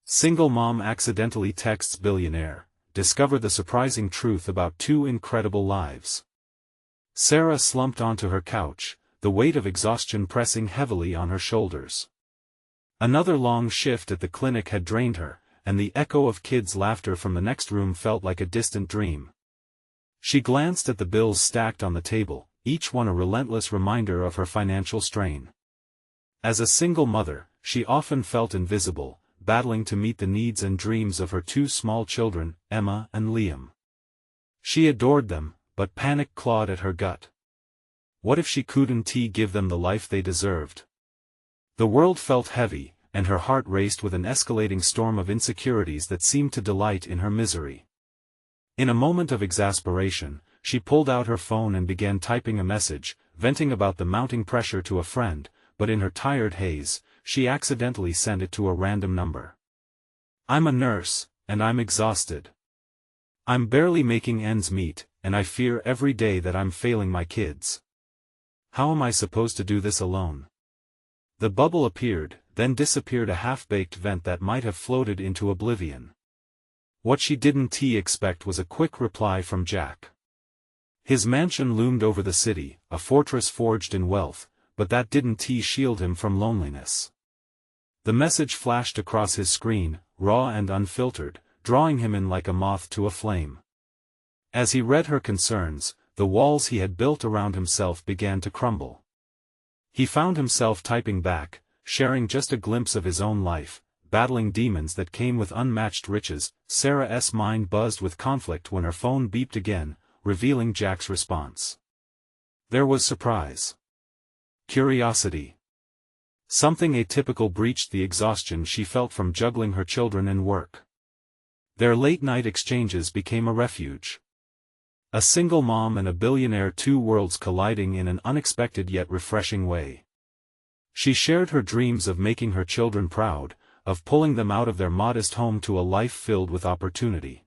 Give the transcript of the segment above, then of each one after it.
Single mom accidentally texts billionaire, discover the surprising truth about two incredible lives. Sarah slumped onto her couch, the weight of exhaustion pressing heavily on her shoulders. Another long shift at the clinic had drained her, and the echo of kids' laughter from the next room felt like a distant dream. She glanced at the bills stacked on the table, each one a relentless reminder of her financial strain. As a single mother, she often felt invisible, battling to meet the needs and dreams of her two small children, Emma and Liam. She adored them, but panic clawed at her gut. What if she couldn't give them the life they deserved? The world felt heavy, and her heart raced with an escalating storm of insecurities that seemed to delight in her misery. In a moment of exasperation, she pulled out her phone and began typing a message, venting about the mounting pressure to a friend, but in her tired haze, she accidentally sent it to a random number. "I'm a nurse, and I'm exhausted. I'm barely making ends meet, and I fear every day that I'm failing my kids. How am I supposed to do this alone?" The bubble appeared, then disappeared, a half-baked vent that might have floated into oblivion. What she didn't expect was a quick reply from Jack. His mansion loomed over the city, a fortress forged in wealth, but that didn't shield him from loneliness. The message flashed across his screen, raw and unfiltered, drawing him in like a moth to a flame. As he read her concerns, the walls he had built around himself began to crumble. He found himself typing back, sharing just a glimpse of his own life, battling demons that came with unmatched riches. Sarah's mind buzzed with conflict when her phone beeped again, revealing Jack's response. There was surprise. Curiosity. Something atypical breached the exhaustion she felt from juggling her children and work. Their late-night exchanges became a refuge. A single mom and a billionaire, two worlds colliding in an unexpected yet refreshing way. She shared her dreams of making her children proud, of pulling them out of their modest home to a life filled with opportunity.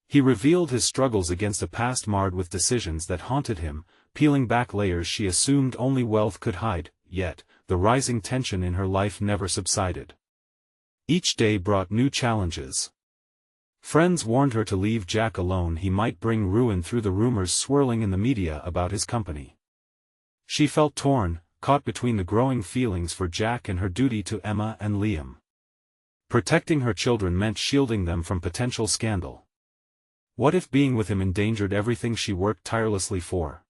He revealed his struggles against a past marred with decisions that haunted him, peeling back layers she assumed only wealth could hide, yet, the rising tension in her life never subsided. Each day brought new challenges. Friends warned her to leave Jack alone, he might bring ruin through the rumors swirling in the media about his company. She felt torn, caught between the growing feelings for Jack and her duty to Emma and Liam. Protecting her children meant shielding them from potential scandal. What if being with him endangered everything she worked tirelessly for?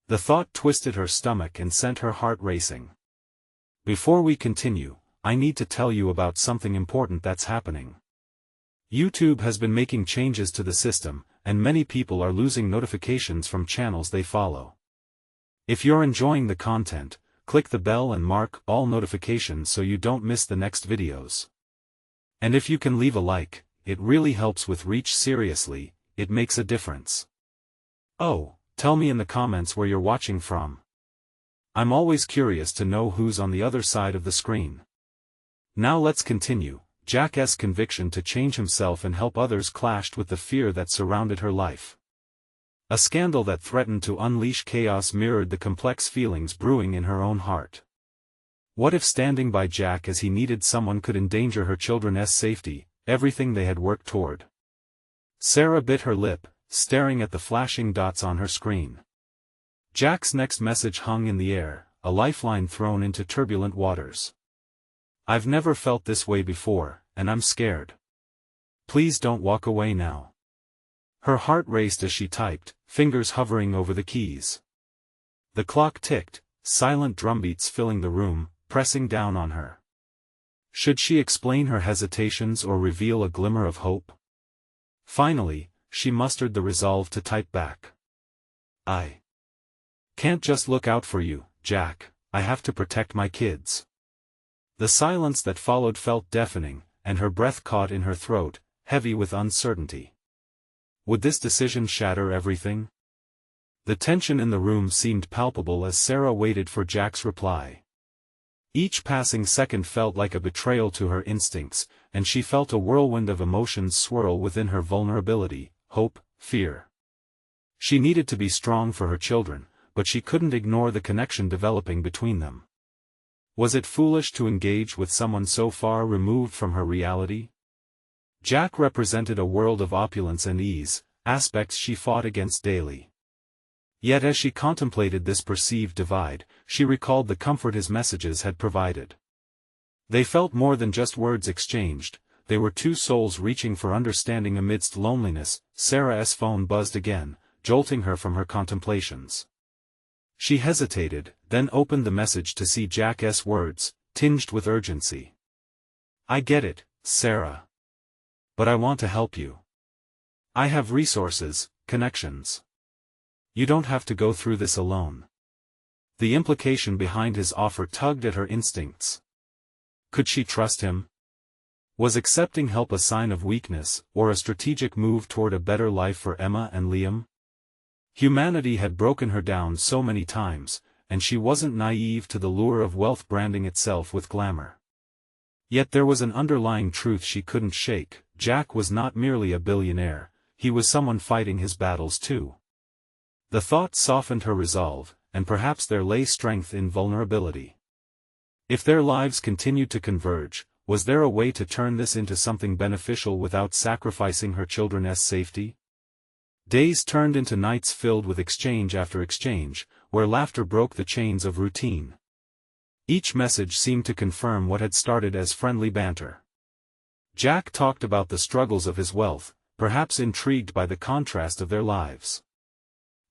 The thought twisted her stomach and sent her heart racing. Before we continue, I need to tell you about something important that's happening. YouTube has been making changes to the system, and many people are losing notifications from channels they follow. If you're enjoying the content, click the bell and mark all notifications so you don't miss the next videos. And if you can leave a like, it really helps with reach. Seriously, it makes a difference. Oh, tell me in the comments where you're watching from. I'm always curious to know who's on the other side of the screen. Now let's continue. Jack's conviction to change himself and help others clashed with the fear that surrounded her life. A scandal that threatened to unleash chaos mirrored the complex feelings brewing in her own heart. What if standing by Jack as he needed someone could endanger her children's safety, everything they had worked toward? Sarah bit her lip, staring at the flashing dots on her screen. Jack's next message hung in the air, a lifeline thrown into turbulent waters. "I've never felt this way before, and I'm scared. Please don't walk away now." Her heart raced as she typed, fingers hovering over the keys. The clock ticked, silent drumbeats filling the room, pressing down on her. Should she explain her hesitations or reveal a glimmer of hope? Finally, she mustered the resolve to type back. "I can't just look out for you, Jack, I have to protect my kids." The silence that followed felt deafening, and her breath caught in her throat, heavy with uncertainty. Would this decision shatter everything? The tension in the room seemed palpable as Sarah waited for Jack's reply. Each passing second felt like a betrayal to her instincts, and she felt a whirlwind of emotions swirl within her: vulnerability, hope, fear. She needed to be strong for her children, but she couldn't ignore the connection developing between them. Was it foolish to engage with someone so far removed from her reality? Jack represented a world of opulence and ease, aspects she fought against daily. Yet as she contemplated this perceived divide, she recalled the comfort his messages had provided. They felt more than just words exchanged, they were two souls reaching for understanding amidst loneliness. Sarah's phone buzzed again, jolting her from her contemplations. She hesitated, then opened the message to see Jack's words, tinged with urgency. "I get it, Sarah. But I want to help you. I have resources, connections. You don't have to go through this alone." The implication behind his offer tugged at her instincts. Could she trust him? Was accepting help a sign of weakness, or a strategic move toward a better life for Emma and Liam? Humanity had broken her down so many times, and she wasn't naive to the lure of wealth branding itself with glamour. Yet there was an underlying truth she couldn't shake: Jack was not merely a billionaire, he was someone fighting his battles too. The thought softened her resolve, and perhaps there lay strength in vulnerability. If their lives continued to converge, was there a way to turn this into something beneficial without sacrificing her children's safety? Days turned into nights filled with exchange after exchange, where laughter broke the chains of routine. Each message seemed to confirm what had started as friendly banter. Jack talked about the struggles of his wealth, perhaps intrigued by the contrast of their lives.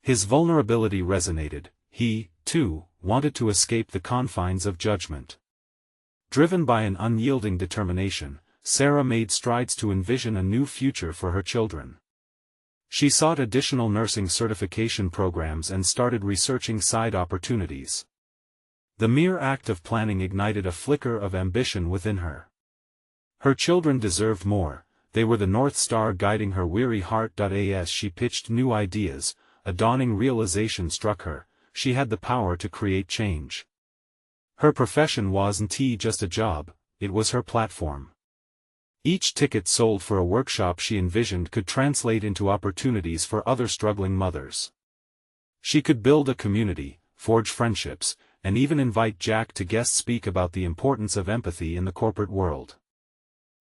His vulnerability resonated. He, too, wanted to escape the confines of judgment. Driven by an unyielding determination, Sarah made strides to envision a new future for her children. She sought additional nursing certification programs and started researching side opportunities. The mere act of planning ignited a flicker of ambition within her. Her children deserved more, they were the North Star guiding her weary heart. As she pitched new ideas, a dawning realization struck her: she had the power to create change. Her profession wasn't just a job, it was her platform. Each ticket sold for a workshop she envisioned could translate into opportunities for other struggling mothers. She could build a community, forge friendships, and even invite Jack to guest speak about the importance of empathy in the corporate world.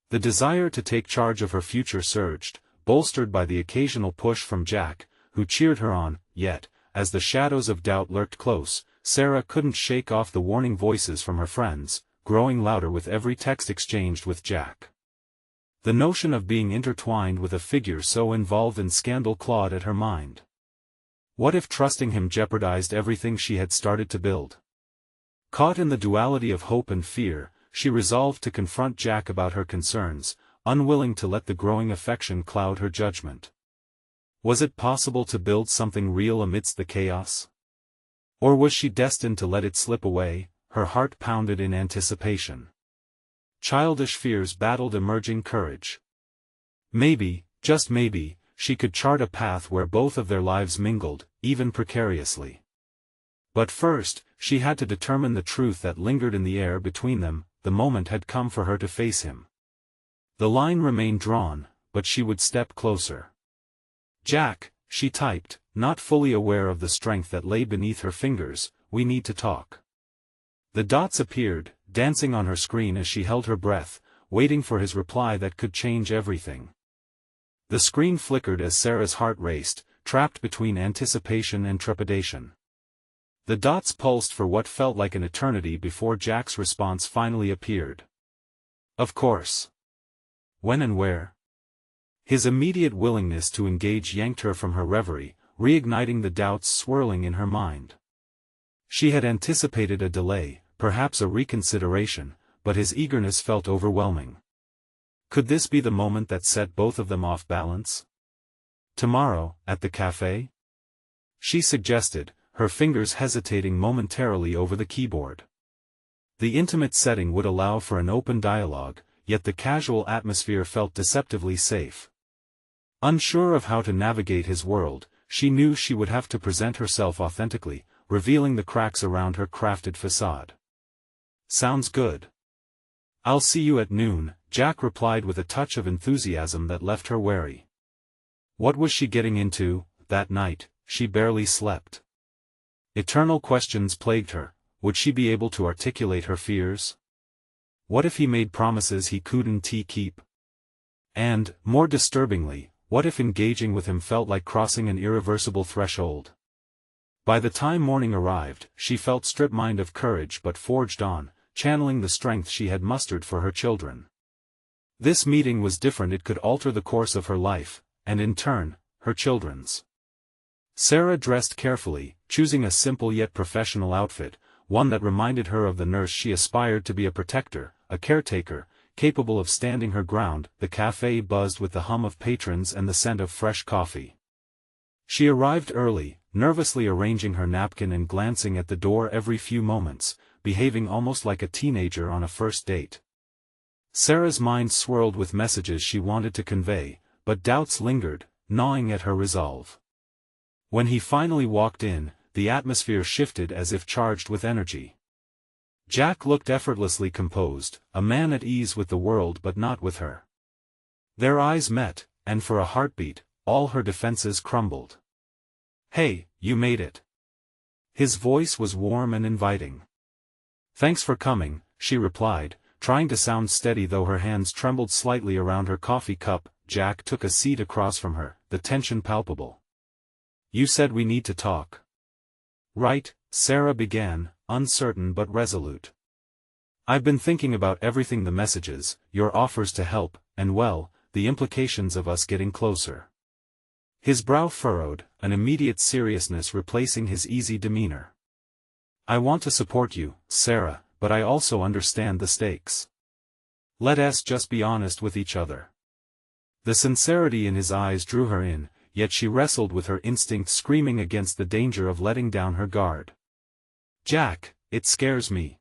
The desire to take charge of her future surged, bolstered by the occasional push from Jack, who cheered her on. Yet, as the shadows of doubt lurked close, Sarah couldn't shake off the warning voices from her friends, growing louder with every text exchanged with Jack. The notion of being intertwined with a figure so involved in scandal clawed at her mind. What if trusting him jeopardized everything she had started to build? Caught in the duality of hope and fear, she resolved to confront Jack about her concerns, unwilling to let the growing affection cloud her judgment. Was it possible to build something real amidst the chaos? Or was she destined to let it slip away? Her heart pounded in anticipation. Childish fears battled emerging courage. Maybe, just maybe, she could chart a path where both of their lives mingled, even precariously. But first, she had to determine the truth that lingered in the air between them. The moment had come for her to face him. The line remained drawn, but she would step closer. "Jack," she typed, not fully aware of the strength that lay beneath her fingers, "we need to talk." The dots appeared, dancing on her screen as she held her breath, waiting for his reply that could change everything. The screen flickered as Sarah's heart raced, trapped between anticipation and trepidation. The dots pulsed for what felt like an eternity before Jack's response finally appeared. "Of course." "When and where?" His immediate willingness to engage yanked her from her reverie, reigniting the doubts swirling in her mind. She had anticipated a delay, perhaps a reconsideration, but his eagerness felt overwhelming. Could this be the moment that set both of them off balance? "Tomorrow, at the cafe?" she suggested, her fingers hesitating momentarily over the keyboard. The intimate setting would allow for an open dialogue, yet the casual atmosphere felt deceptively safe. Unsure of how to navigate his world, she knew she would have to present herself authentically, revealing the cracks around her crafted facade. "Sounds good. I'll see you at noon," Jack replied with a touch of enthusiasm that left her wary. What was she getting into? That night, she barely slept. Eternal questions plagued her. would she be able to articulate her fears? What if he made promises he couldn't keep? And, more disturbingly, what if engaging with him felt like crossing an irreversible threshold? By the time morning arrived, she felt stripped-mined of courage but forged on, channeling the strength she had mustered for her children. This meeting was different. It could alter the course of her life, and in turn, her children's. Sarah dressed carefully, choosing a simple yet professional outfit, one that reminded her of the nurse she aspired to be: a protector, a caretaker, capable of standing her ground. The cafe buzzed with the hum of patrons and the scent of fresh coffee. She arrived early, nervously arranging her napkin and glancing at the door every few moments, behaving almost like a teenager on a first date. Sarah's mind swirled with messages she wanted to convey, but doubts lingered, gnawing at her resolve. When he finally walked in, the atmosphere shifted as if charged with energy. Jack looked effortlessly composed, a man at ease with the world but not with her. Their eyes met, and for a heartbeat, all her defenses crumbled. "Hey, you made it." His voice was warm and inviting. "Thanks for coming," she replied, trying to sound steady though her hands trembled slightly around her coffee cup. Jack took a seat across from her, the tension palpable. "You said we need to talk." "Right," Sarah began, uncertain but resolute. "I've been thinking about everything: the messages, your offers to help, and well, the implications of us getting closer." His brow furrowed, an immediate seriousness replacing his easy demeanor. "I want to support you, Sarah, but I also understand the stakes. Let us just be honest with each other." The sincerity in his eyes drew her in, yet she wrestled with her instinct screaming against the danger of letting down her guard. "Jack, it scares me.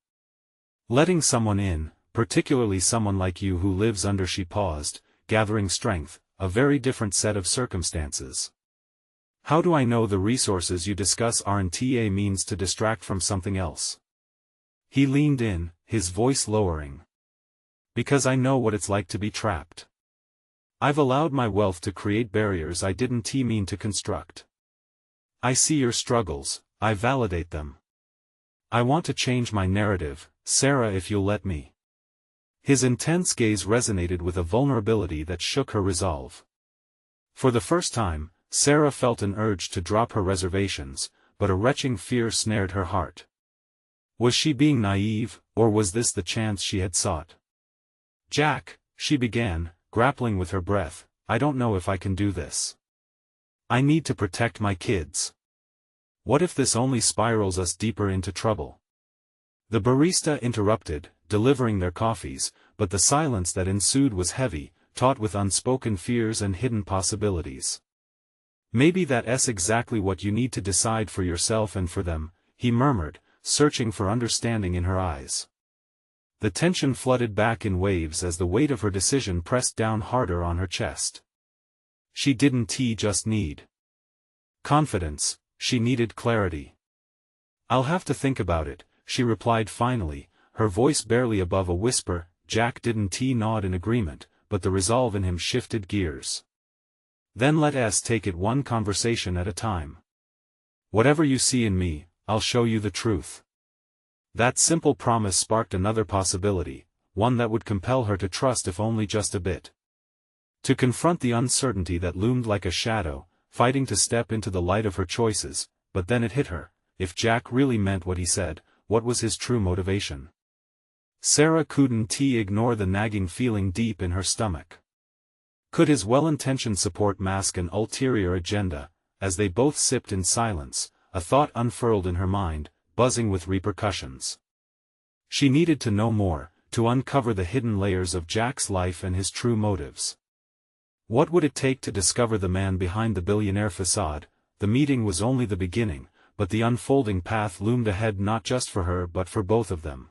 Letting someone in, particularly someone like you who lives under." She paused, gathering strength, a very different set of circumstances. "How do I know the resources you discuss aren't a means to distract from something else?" He leaned in, his voice lowering. "Because I know what it's like to be trapped. I've allowed my wealth to create barriers I didn't mean to construct. I see your struggles, I validate them. I want to change my narrative, Sarah, if you'll let me." His intense gaze resonated with a vulnerability that shook her resolve. For the first time, Sarah felt an urge to drop her reservations, but a retching fear snared her heart. Was she being naive, or was this the chance she had sought? "Jack," she began, grappling with her breath, "I don't know if I can do this. I need to protect my kids. What if this only spirals us deeper into trouble?" The barista interrupted, delivering their coffees, but the silence that ensued was heavy, taut with unspoken fears and hidden possibilities. "Maybe that's exactly what you need to decide for yourself and for them," he murmured, searching for understanding in her eyes. The tension flooded back in waves as the weight of her decision pressed down harder on her chest. She didn't just need confidence, she needed clarity. "I'll have to think about it," she replied finally, her voice barely above a whisper. Jack didn't nod in agreement, but the resolve in him shifted gears. "Then let us take it one conversation at a time. Whatever you see in me, I'll show you the truth." That simple promise sparked another possibility, one that would compel her to trust if only just a bit. To confront the uncertainty that loomed like a shadow, fighting to step into the light of her choices. But then it hit her: if Jack really meant what he said, what was his true motivation? Sarah couldn't ignore the nagging feeling deep in her stomach. Could his well-intentioned support mask an ulterior agenda? As they both sipped in silence, a thought unfurled in her mind, buzzing with repercussions. She needed to know more, to uncover the hidden layers of Jack's life and his true motives. What would it take to discover the man behind the billionaire facade? The meeting was only the beginning, but the unfolding path loomed ahead, not just for her but for both of them.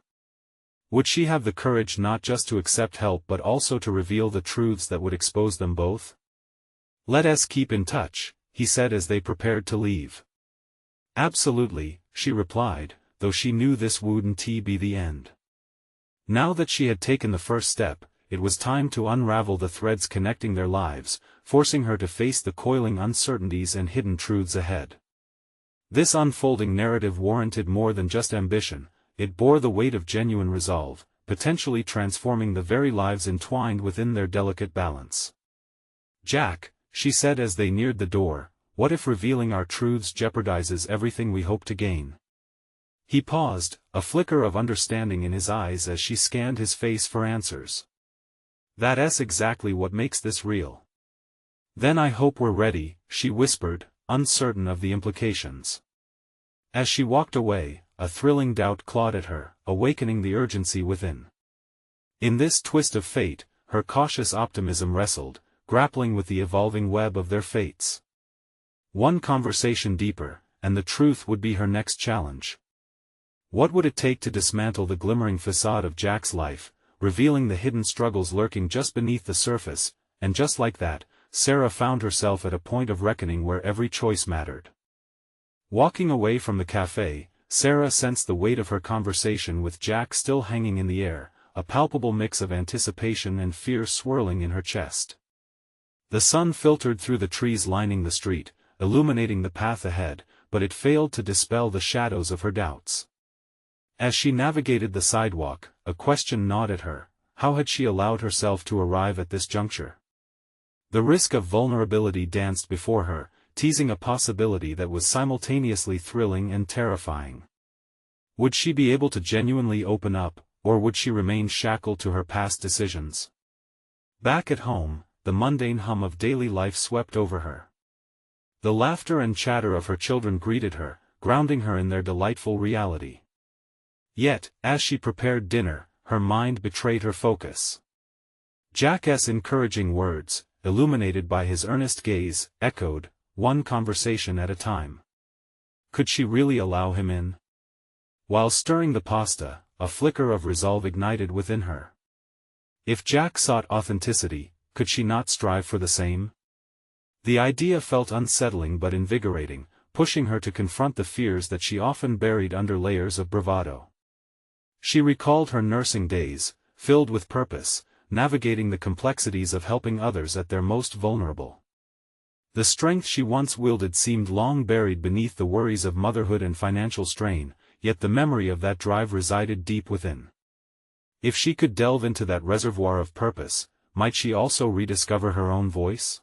Would she have the courage not just to accept help but also to reveal the truths that would expose them both? "Let us keep in touch," he said as they prepared to leave. "Absolutely," she replied, though she knew this wouldn't be the end. Now that she had taken the first step, it was time to unravel the threads connecting their lives, forcing her to face the coiling uncertainties and hidden truths ahead. This unfolding narrative warranted more than just ambition, it bore the weight of genuine resolve, potentially transforming the very lives entwined within their delicate balance. "Jack," she said as they neared the door, "what if revealing our truths jeopardizes everything we hope to gain?" He paused, a flicker of understanding in his eyes as she scanned his face for answers. "That's exactly what makes this real." "Then I hope we're ready," she whispered, uncertain of the implications. As she walked away, a thrilling doubt clawed at her, awakening the urgency within. In this twist of fate, her cautious optimism wrestled, grappling with the evolving web of their fates. One conversation deeper, and the truth would be her next challenge. What would it take to dismantle the glimmering facade of Jack's life, revealing the hidden struggles lurking just beneath the surface? And just like that, Sarah found herself at a point of reckoning where every choice mattered. Walking away from the cafe, Sarah sensed the weight of her conversation with Jack still hanging in the air, a palpable mix of anticipation and fear swirling in her chest. The sun filtered through the trees lining the street, illuminating the path ahead, but it failed to dispel the shadows of her doubts. As she navigated the sidewalk, a question gnawed at her: how had she allowed herself to arrive at this juncture? The risk of vulnerability danced before her, teasing a possibility that was simultaneously thrilling and terrifying. Would she be able to genuinely open up, or would she remain shackled to her past decisions? Back at home, the mundane hum of daily life swept over her. The laughter and chatter of her children greeted her, grounding her in their delightful reality. Yet, as she prepared dinner, her mind betrayed her focus. Jack's encouraging words, illuminated by his earnest gaze, echoed, one conversation at a time. Could she really allow him in? While stirring the pasta, a flicker of resolve ignited within her. If Jack sought authenticity, could she not strive for the same? The idea felt unsettling but invigorating, pushing her to confront the fears that she often buried under layers of bravado. She recalled her nursing days, filled with purpose, navigating the complexities of helping others at their most vulnerable. The strength she once wielded seemed long buried beneath the worries of motherhood and financial strain, yet the memory of that drive resided deep within. If she could delve into that reservoir of purpose, might she also rediscover her own voice?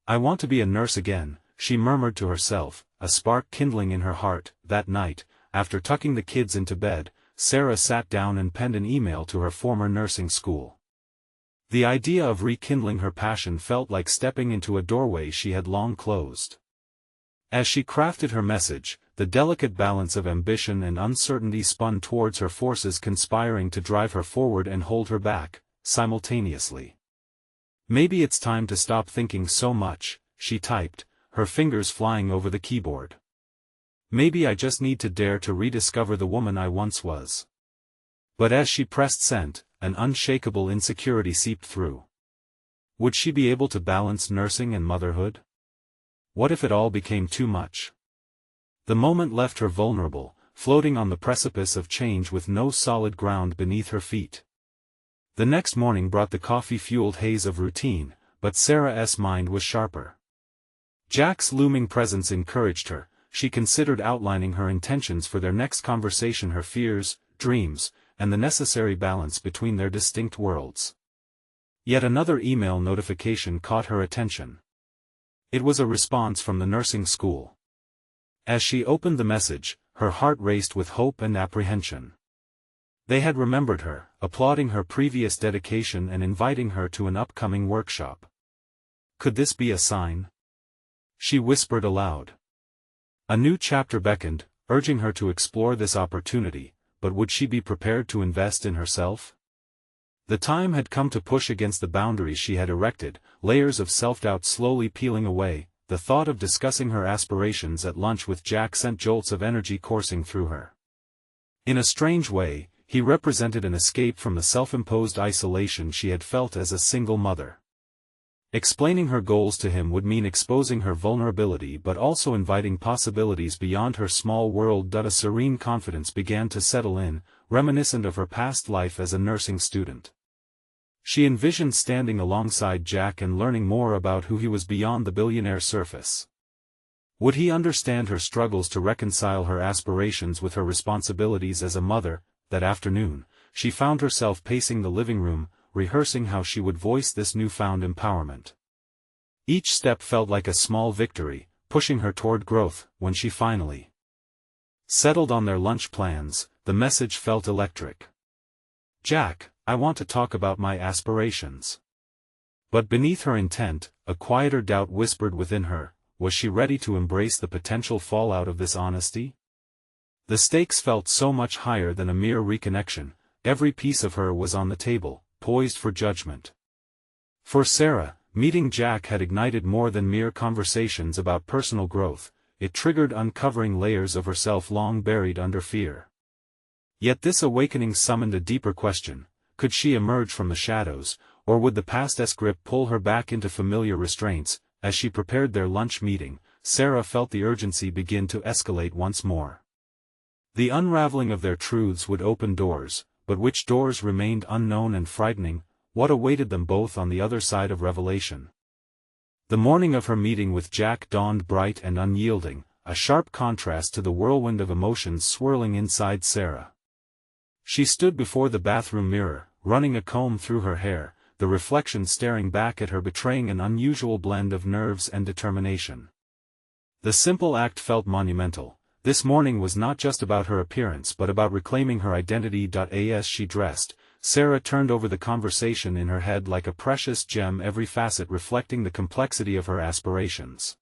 "I want to be a nurse again," she murmured to herself, a spark kindling in her heart. That night, after tucking the kids into bed, Sarah sat down and penned an email to her former nursing school. The idea of rekindling her passion felt like stepping into a doorway she had long closed. As she crafted her message, the delicate balance of ambition and uncertainty spun towards her, forces conspiring to drive her forward and hold her back, simultaneously. "Maybe it's time to stop thinking so much," she typed, her fingers flying over the keyboard. "Maybe I just need to dare to rediscover the woman I once was." But as she pressed send, an unshakable insecurity seeped through. Would she be able to balance nursing and motherhood? What if it all became too much? The moment left her vulnerable, floating on the precipice of change with no solid ground beneath her feet. The next morning brought the coffee-fueled haze of routine, but Sarah's mind was sharper. Jack's looming presence encouraged her. She considered outlining her intentions for their next conversation, her fears, dreams, and the necessary balance between their distinct worlds. Yet another email notification caught her attention. It was a response from the nursing school. As she opened the message, her heart raced with hope and apprehension. They had remembered her, applauding her previous dedication and inviting her to an upcoming workshop. Could this be a sign? She whispered aloud. A new chapter beckoned, urging her to explore this opportunity, but would she be prepared to invest in herself? The time had come to push against the boundaries she had erected, layers of self-doubt slowly peeling away. The thought of discussing her aspirations at lunch with Jack sent jolts of energy coursing through her. In a strange way, he represented an escape from the self-imposed isolation she had felt as a single mother. Explaining her goals to him would mean exposing her vulnerability but also inviting possibilities beyond her small world. A serene confidence began to settle in, reminiscent of her past life as a nursing student. She envisioned standing alongside Jack and learning more about who he was beyond the billionaire surface. Would he understand her struggles to reconcile her aspirations with her responsibilities as a mother? That afternoon, she found herself pacing the living room, rehearsing how she would voice this newfound empowerment. Each step felt like a small victory, pushing her toward growth. When she finally settled on their lunch plans, the message felt electric. "Jack, I want to talk about my aspirations." But beneath her intent, a quieter doubt whispered within her. Was she ready to embrace the potential fallout of this honesty? The stakes felt so much higher than a mere reconnection. Every piece of her was on the table, poised for judgment. For Sarah, meeting Jack had ignited more than mere conversations about personal growth. It triggered uncovering layers of herself long buried under fear. Yet this awakening summoned a deeper question. Could she emerge from the shadows, or would the past's grip pull her back into familiar restraints? As she prepared their lunch meeting, Sarah felt the urgency begin to escalate once more. The unraveling of their truths would open doors, but which doors remained unknown and frightening? What awaited them both on the other side of revelation? The morning of her meeting with Jack dawned bright and unyielding, a sharp contrast to the whirlwind of emotions swirling inside Sarah. She stood before the bathroom mirror, running a comb through her hair, the reflection staring back at her betraying an unusual blend of nerves and determination. The simple act felt monumental. This morning was not just about her appearance but about reclaiming her identity. As she dressed, Sarah turned over the conversation in her head like a precious gem, every facet reflecting the complexity of her aspirations.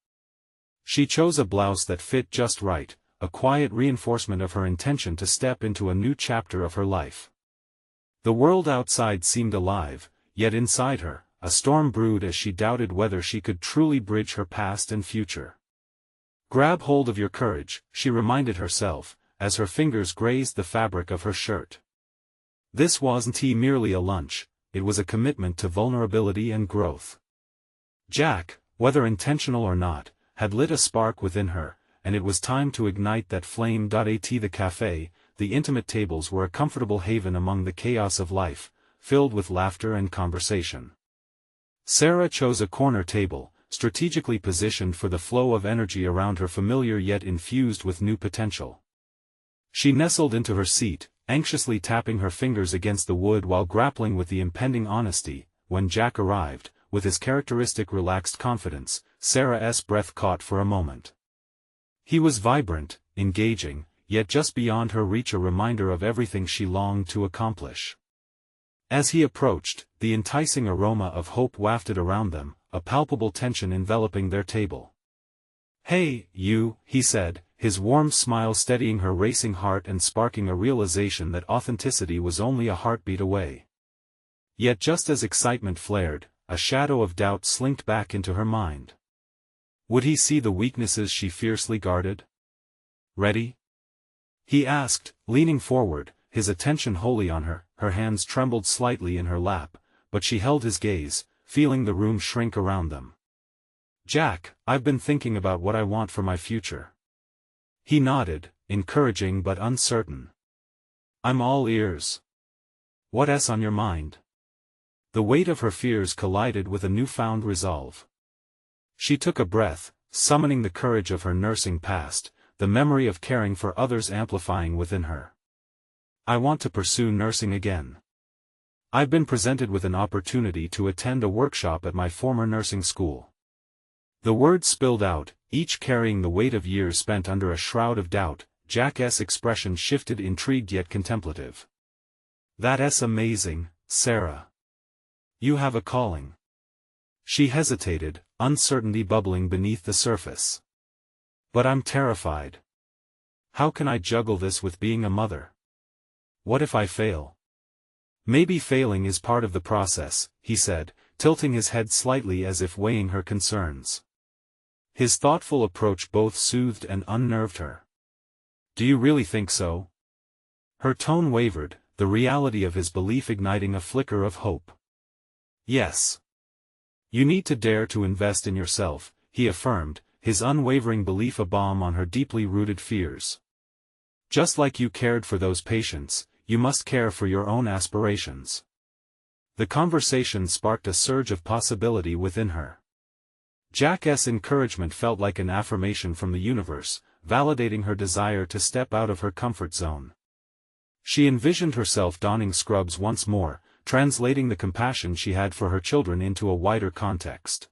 She chose a blouse that fit just right, a quiet reinforcement of her intention to step into a new chapter of her life. The world outside seemed alive, yet inside her, a storm brewed as she doubted whether she could truly bridge her past and future. "Grab hold of your courage," she reminded herself, as her fingers grazed the fabric of her shirt. This wasn't merely a lunch, it was a commitment to vulnerability and growth. Jack, whether intentional or not, had lit a spark within her, and it was time to ignite that flame. At the cafe, the intimate tables were a comfortable haven among the chaos of life, filled with laughter and conversation. Sarah chose a corner table, strategically positioned for the flow of energy around her, familiar yet infused with new potential. She nestled into her seat, anxiously tapping her fingers against the wood while grappling with the impending honesty. When Jack arrived, with his characteristic relaxed confidence, Sarah's breath caught for a moment. He was vibrant, engaging, yet just beyond her reach, a reminder of everything she longed to accomplish. As he approached, the enticing aroma of hope wafted around them, a palpable tension enveloping their table. "Hey, you," he said, his warm smile steadying her racing heart and sparking a realization that authenticity was only a heartbeat away. Yet just as excitement flared, a shadow of doubt slinked back into her mind. Would he see the weaknesses she fiercely guarded? "Ready?" he asked, leaning forward, his attention wholly on her. Her hands trembled slightly in her lap, but she held his gaze, feeling the room shrink around them. "Jack, I've been thinking about what I want for my future." He nodded, encouraging but uncertain. "I'm all ears. What's on your mind?" The weight of her fears collided with a newfound resolve. She took a breath, summoning the courage of her nursing past, the memory of caring for others amplifying within her. "I want to pursue nursing again. I've been presented with an opportunity to attend a workshop at my former nursing school." The words spilled out, each carrying the weight of years spent under a shroud of doubt. Jack's expression shifted, intrigued yet contemplative. "That's amazing, Sarah. You have a calling." She hesitated, uncertainty bubbling beneath the surface. "But I'm terrified. How can I juggle this with being a mother? What if I fail?" "Maybe failing is part of the process," he said, tilting his head slightly as if weighing her concerns. His thoughtful approach both soothed and unnerved her. "Do you really think so?" Her tone wavered, the reality of his belief igniting a flicker of hope. "Yes. You need to dare to invest in yourself," he affirmed, his unwavering belief a balm on her deeply rooted fears. "Just like you cared for those patients, you must care for your own aspirations." The conversation sparked a surge of possibility within her. Jack's encouragement felt like an affirmation from the universe, validating her desire to step out of her comfort zone. She envisioned herself donning scrubs once more, translating the compassion she had for her children into a wider context.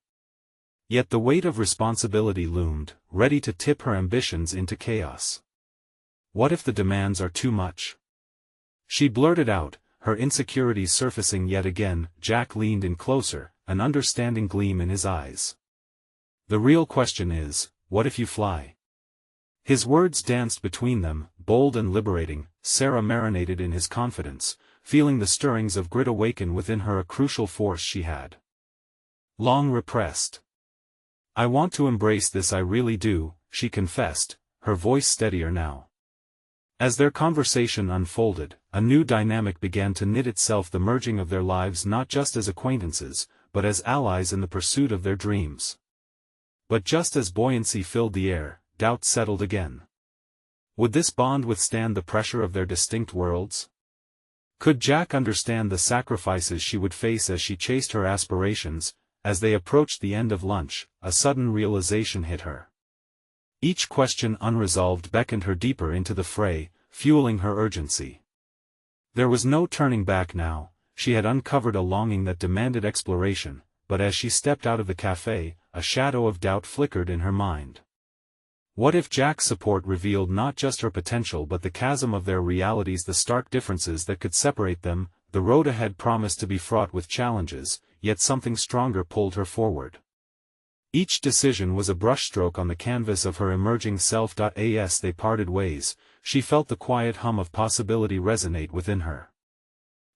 Yet the weight of responsibility loomed, ready to tip her ambitions into chaos. What if the demands are too much? She blurted out, her insecurities surfacing yet again. Jack leaned in closer, an understanding gleam in his eyes. The real question is, what if you fly? His words danced between them, bold and liberating. Sarah marinated in his confidence, feeling the stirrings of grit awaken within her, a crucial force she had long repressed. I want to embrace this, I really do, she confessed, her voice steadier now. As their conversation unfolded, a new dynamic began to knit itself, the merging of their lives not just as acquaintances, but as allies in the pursuit of their dreams. But just as buoyancy filled the air, doubt settled again. Would this bond withstand the pressure of their distinct worlds? Could Jack understand the sacrifices she would face as she chased her aspirations? As they approached the end of lunch, a sudden realization hit her. Each question unresolved beckoned her deeper into the fray, fueling her urgency. There was no turning back now. She had uncovered a longing that demanded exploration, but as she stepped out of the cafe, a shadow of doubt flickered in her mind. What if Jack's support revealed not just her potential but the chasm of their realities, the stark differences that could separate them? The road ahead promised to be fraught with challenges, yet something stronger pulled her forward. Each decision was a brushstroke on the canvas of her emerging self. As they parted ways, she felt the quiet hum of possibility resonate within her.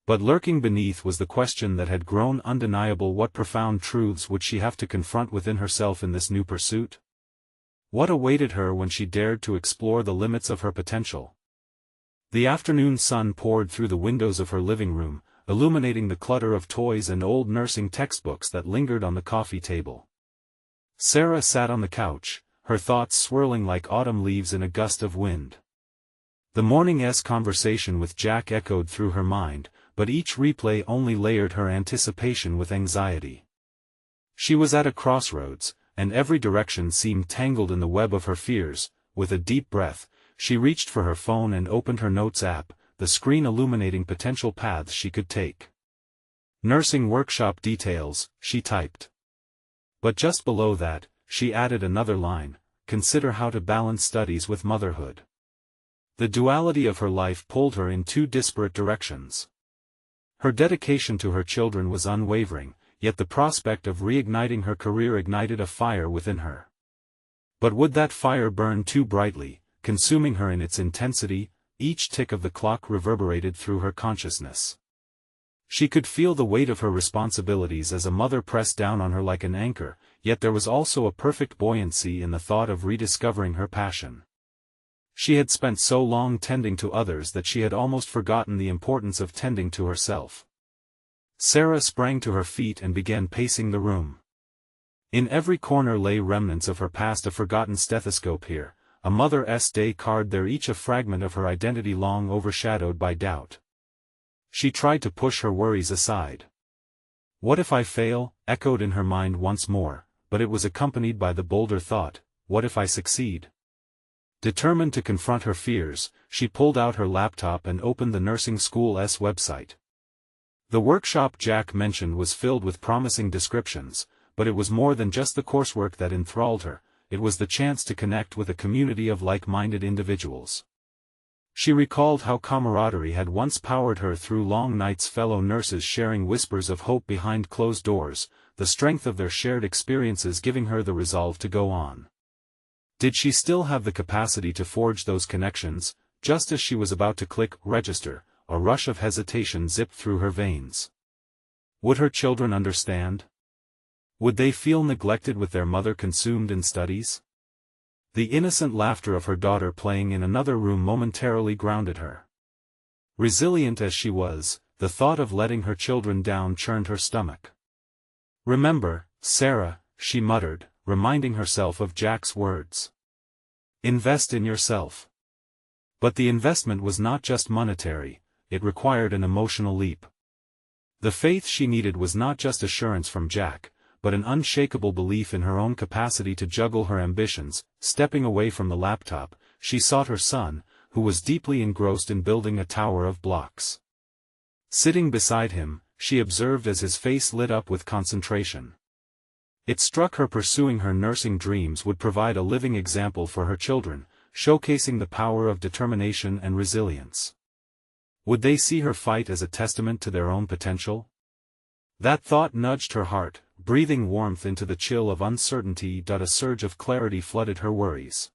But lurking beneath was the question that had grown undeniable: what profound truths would she have to confront within herself in this new pursuit? What awaited her when she dared to explore the limits of her potential? The afternoon sun poured through the windows of her living room, illuminating the clutter of toys and old nursing textbooks that lingered on the coffee table. Sarah sat on the couch, her thoughts swirling like autumn leaves in a gust of wind. The morning's conversation with Jack echoed through her mind, but each replay only layered her anticipation with anxiety. She was at a crossroads, and every direction seemed tangled in the web of her fears. With a deep breath, she reached for her phone and opened her notes app, the screen illuminating potential paths she could take. Nursing workshop details, she typed. But just below that, she added another line: consider how to balance studies with motherhood. The duality of her life pulled her in two disparate directions. Her dedication to her children was unwavering, yet the prospect of reigniting her career ignited a fire within her. But would that fire burn too brightly, consuming her in its intensity? Each tick of the clock reverberated through her consciousness. She could feel the weight of her responsibilities as a mother pressed down on her like an anchor, yet there was also a perfect buoyancy in the thought of rediscovering her passion. She had spent so long tending to others that she had almost forgotten the importance of tending to herself. Sarah sprang to her feet and began pacing the room. In every corner lay remnants of her past: a forgotten stethoscope here, a Mother's Day card there, each a fragment of her identity long overshadowed by doubt. She tried to push her worries aside. What if I fail? Echoed in her mind once more, but it was accompanied by the bolder thought: what if I succeed? Determined to confront her fears, she pulled out her laptop and opened the nursing school's website. The workshop Jack mentioned was filled with promising descriptions, but it was more than just the coursework that enthralled her. It was the chance to connect with a community of like-minded individuals. She recalled how camaraderie had once powered her through long nights, fellow nurses sharing whispers of hope behind closed doors, the strength of their shared experiences giving her the resolve to go on. Did she still have the capacity to forge those connections? Just as she was about to click register, a rush of hesitation zipped through her veins. Would her children understand? Would they feel neglected with their mother consumed in studies? The innocent laughter of her daughter playing in another room momentarily grounded her. Resilient as she was, the thought of letting her children down churned her stomach. Remember, Sarah, she muttered, reminding herself of Jack's words. Invest in yourself. But the investment was not just monetary, it required an emotional leap. The faith she needed was not just assurance from Jack, but an unshakable belief in her own capacity to juggle her ambitions. Stepping away from the laptop, she sought her son, who was deeply engrossed in building a tower of blocks. Sitting beside him, she observed as his face lit up with concentration. It struck her pursuing her nursing dreams would provide a living example for her children, showcasing the power of determination and resilience. Would they see her fight as a testament to their own potential? That thought nudged her heart, breathing warmth into the chill of uncertainty. A surge of clarity flooded her worries.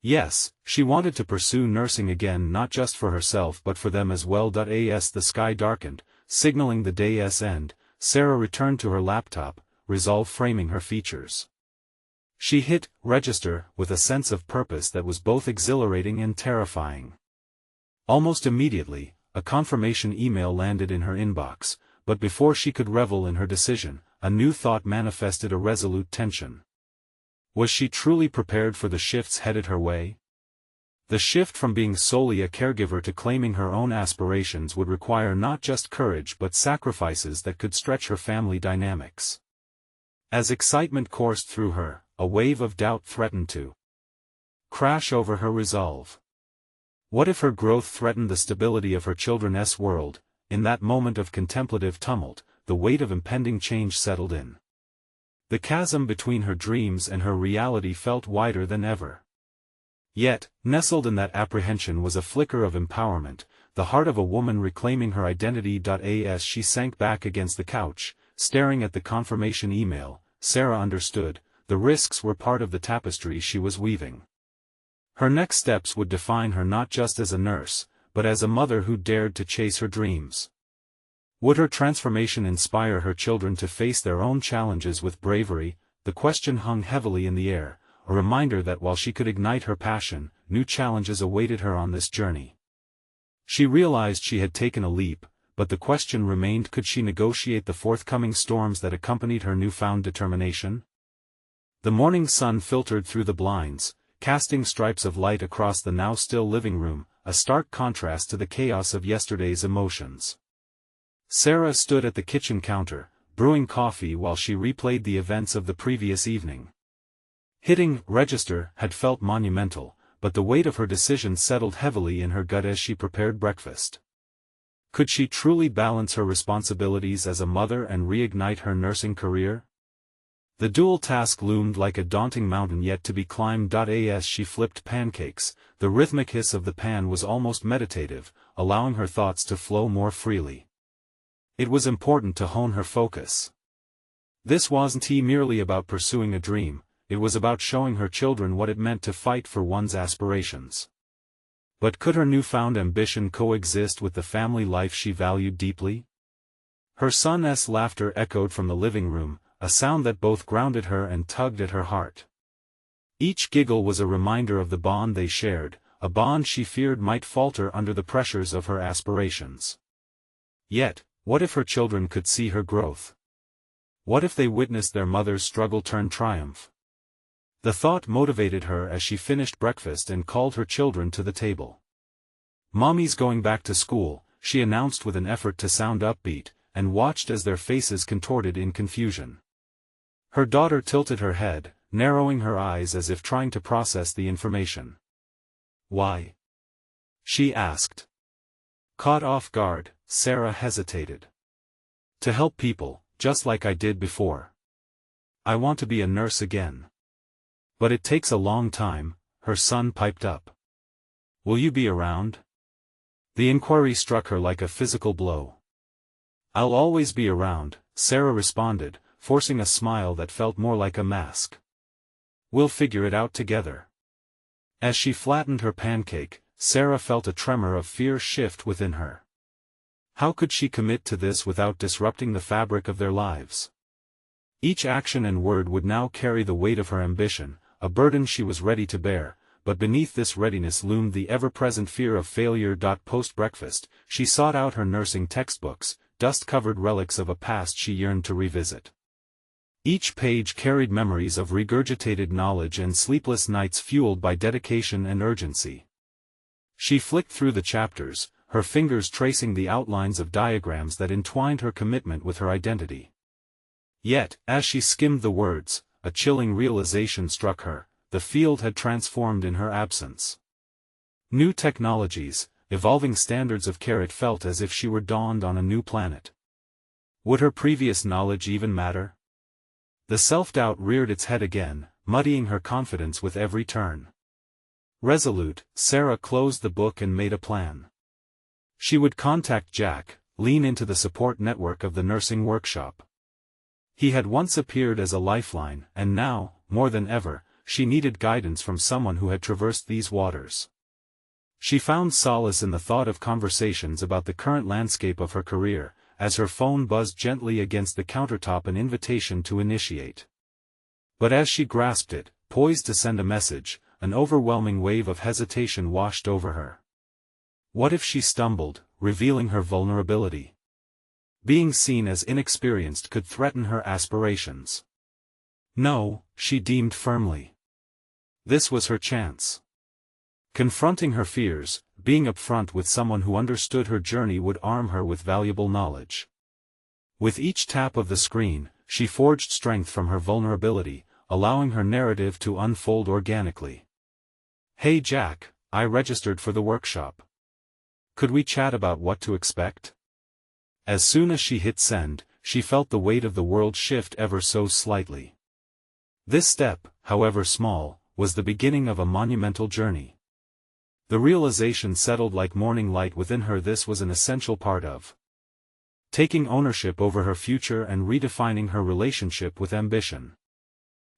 Yes, she wanted to pursue nursing again, not just for herself but for them as well. As the sky darkened, signaling the day's end, Sarah returned to her laptop, resolve framing her features. She hit register with a sense of purpose that was both exhilarating and terrifying. Almost immediately, a confirmation email landed in her inbox, but before she could revel in her decision, a new thought manifested a resolute tension. Was she truly prepared for the shifts headed her way? The shift from being solely a caregiver to claiming her own aspirations would require not just courage but sacrifices that could stretch her family dynamics. As excitement coursed through her, a wave of doubt threatened to crash over her resolve. What if her growth threatened the stability of her children's world? In that moment of contemplative tumult, the weight of impending change settled in. The chasm between her dreams and her reality felt wider than ever. Yet, nestled in that apprehension was a flicker of empowerment, the heart of a woman reclaiming her identity. As she sank back against the couch, staring at the confirmation email, Sarah understood, the risks were part of the tapestry she was weaving. Her next steps would define her not just as a nurse, but as a mother who dared to chase her dreams. Would her transformation inspire her children to face their own challenges with bravery? The question hung heavily in the air, a reminder that while she could ignite her passion, new challenges awaited her on this journey. She realized she had taken a leap, but the question remained: could she negotiate the forthcoming storms that accompanied her newfound determination? The morning sun filtered through the blinds, casting stripes of light across the now still living room, a stark contrast to the chaos of yesterday's emotions. Sarah stood at the kitchen counter, brewing coffee while she replayed the events of the previous evening. Hitting register had felt monumental, but the weight of her decision settled heavily in her gut as she prepared breakfast. Could she truly balance her responsibilities as a mother and reignite her nursing career? The dual task loomed like a daunting mountain yet to be climbed. As she flipped pancakes, the rhythmic hiss of the pan was almost meditative, allowing her thoughts to flow more freely. It was important to hone her focus. This wasn't merely about pursuing a dream, it was about showing her children what it meant to fight for one's aspirations. But could her newfound ambition coexist with the family life she valued deeply? Her son's laughter echoed from the living room, a sound that both grounded her and tugged at her heart. Each giggle was a reminder of the bond they shared, a bond she feared might falter under the pressures of her aspirations. Yet, what if her children could see her growth? What if they witnessed their mother's struggle turn triumph? The thought motivated her as she finished breakfast and called her children to the table. "Mommy's going back to school," she announced with an effort to sound upbeat, and watched as their faces contorted in confusion. Her daughter tilted her head, narrowing her eyes as if trying to process the information. "Why?" she asked. Caught off guard, Sarah hesitated. "To help people, just like I did before. I want to be a nurse again." "But it takes a long time," her son piped up. "Will you be around?" The inquiry struck her like a physical blow. "I'll always be around," Sarah responded, forcing a smile that felt more like a mask. "We'll figure it out together." As she flattened her pancake, Sarah felt a tremor of fear shift within her. How could she commit to this without disrupting the fabric of their lives? Each action and word would now carry the weight of her ambition, a burden she was ready to bear, but beneath this readiness loomed the ever-present fear of failure. Post-breakfast, she sought out her nursing textbooks, dust-covered relics of a past she yearned to revisit. Each page carried memories of regurgitated knowledge and sleepless nights fueled by dedication and urgency. She flicked through the chapters, her fingers tracing the outlines of diagrams that entwined her commitment with her identity. Yet, as she skimmed the words, a chilling realization struck her: the field had transformed in her absence. New technologies, evolving standards of care. It felt as if she were dawned on a new planet. Would her previous knowledge even matter? The self-doubt reared its head again, muddying her confidence with every turn. Resolute, Sarah closed the book and made a plan. She would contact Jack, lean into the support network of the nursing workshop. He had once appeared as a lifeline, and now, more than ever, she needed guidance from someone who had traversed these waters. She found solace in the thought of conversations about the current landscape of her career, as her phone buzzed gently against the countertop, an invitation to initiate. But as she grasped it, poised to send a message, an overwhelming wave of hesitation washed over her. What if she stumbled, revealing her vulnerability? Being seen as inexperienced could threaten her aspirations. No, she deemed firmly. This was her chance. Confronting her fears, being upfront with someone who understood her journey would arm her with valuable knowledge. With each tap of the screen, she forged strength from her vulnerability, allowing her narrative to unfold organically. "Hey Jack, I registered for the workshop. Could we chat about what to expect?" As soon as she hit send, she felt the weight of the world shift ever so slightly. This step, however small, was the beginning of a monumental journey. The realization settled like morning light within her: this was an essential part of taking ownership over her future and redefining her relationship with ambition.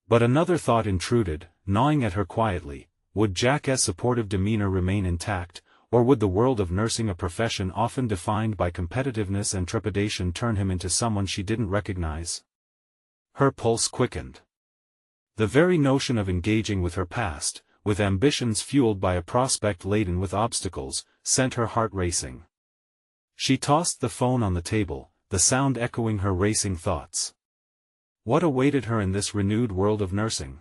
But another thought intruded, gnawing at her quietly: would Jack's supportive demeanor remain intact, or would the world of nursing, a profession often defined by competitiveness and trepidation, turn him into someone she didn't recognize? Her pulse quickened. The very notion of engaging with her past, with ambitions fueled by a prospect laden with obstacles, sent her heart racing. She tossed the phone on the table, the sound echoing her racing thoughts. What awaited her in this renewed world of nursing?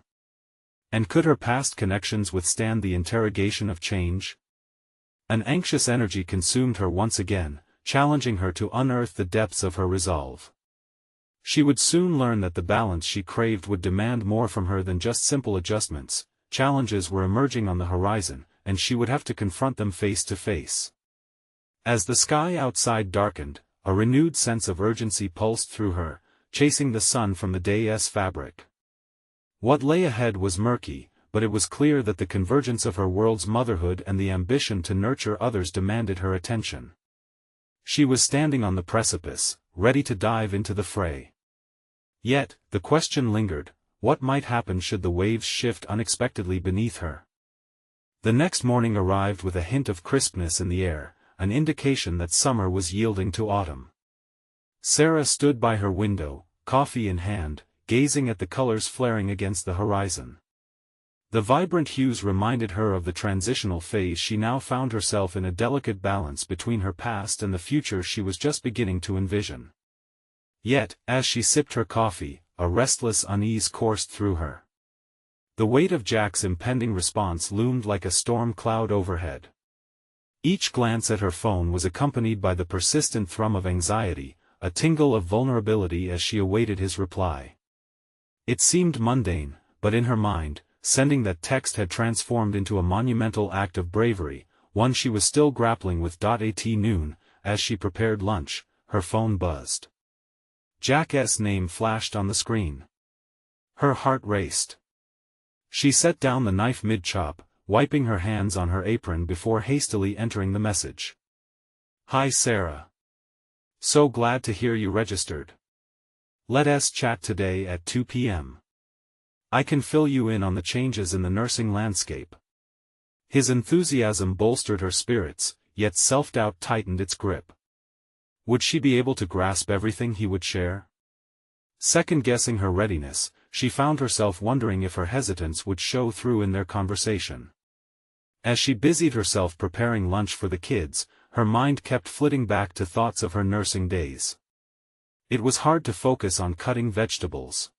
And could her past connections withstand the interrogation of change? An anxious energy consumed her once again, challenging her to unearth the depths of her resolve. She would soon learn that the balance she craved would demand more from her than just simple adjustments. Challenges were emerging on the horizon, and she would have to confront them face to face. As the sky outside darkened, a renewed sense of urgency pulsed through her, chasing the sun from the day's fabric. What lay ahead was murky, but it was clear that the convergence of her world's motherhood and the ambition to nurture others demanded her attention. She was standing on the precipice, ready to dive into the fray. Yet, the question lingered: what might happen should the waves shift unexpectedly beneath her? The next morning arrived with a hint of crispness in the air, an indication that summer was yielding to autumn. Sarah stood by her window, coffee in hand, gazing at the colors flaring against the horizon. The vibrant hues reminded her of the transitional phase she now found herself in, a delicate balance between her past and the future she was just beginning to envision. Yet, as she sipped her coffee, a restless unease coursed through her. The weight of Jack's impending response loomed like a storm cloud overhead. Each glance at her phone was accompanied by the persistent thrum of anxiety, a tingle of vulnerability as she awaited his reply. It seemed mundane, but in her mind, sending that text had transformed into a monumental act of bravery, one she was still grappling with. At noon, as she prepared lunch, her phone buzzed. Jack's name flashed on the screen. Her heart raced. She set down the knife mid-chop, wiping her hands on her apron before hastily entering the message. "Hi Sarah. So glad to hear you registered. Let's chat today at 2 p.m. I can fill you in on the changes in the nursing landscape." His enthusiasm bolstered her spirits, yet self-doubt tightened its grip. Would she be able to grasp everything he would share? Second-guessing her readiness, she found herself wondering if her hesitance would show through in their conversation. As she busied herself preparing lunch for the kids, her mind kept flitting back to thoughts of her nursing days. It was hard to focus on cutting vegetables.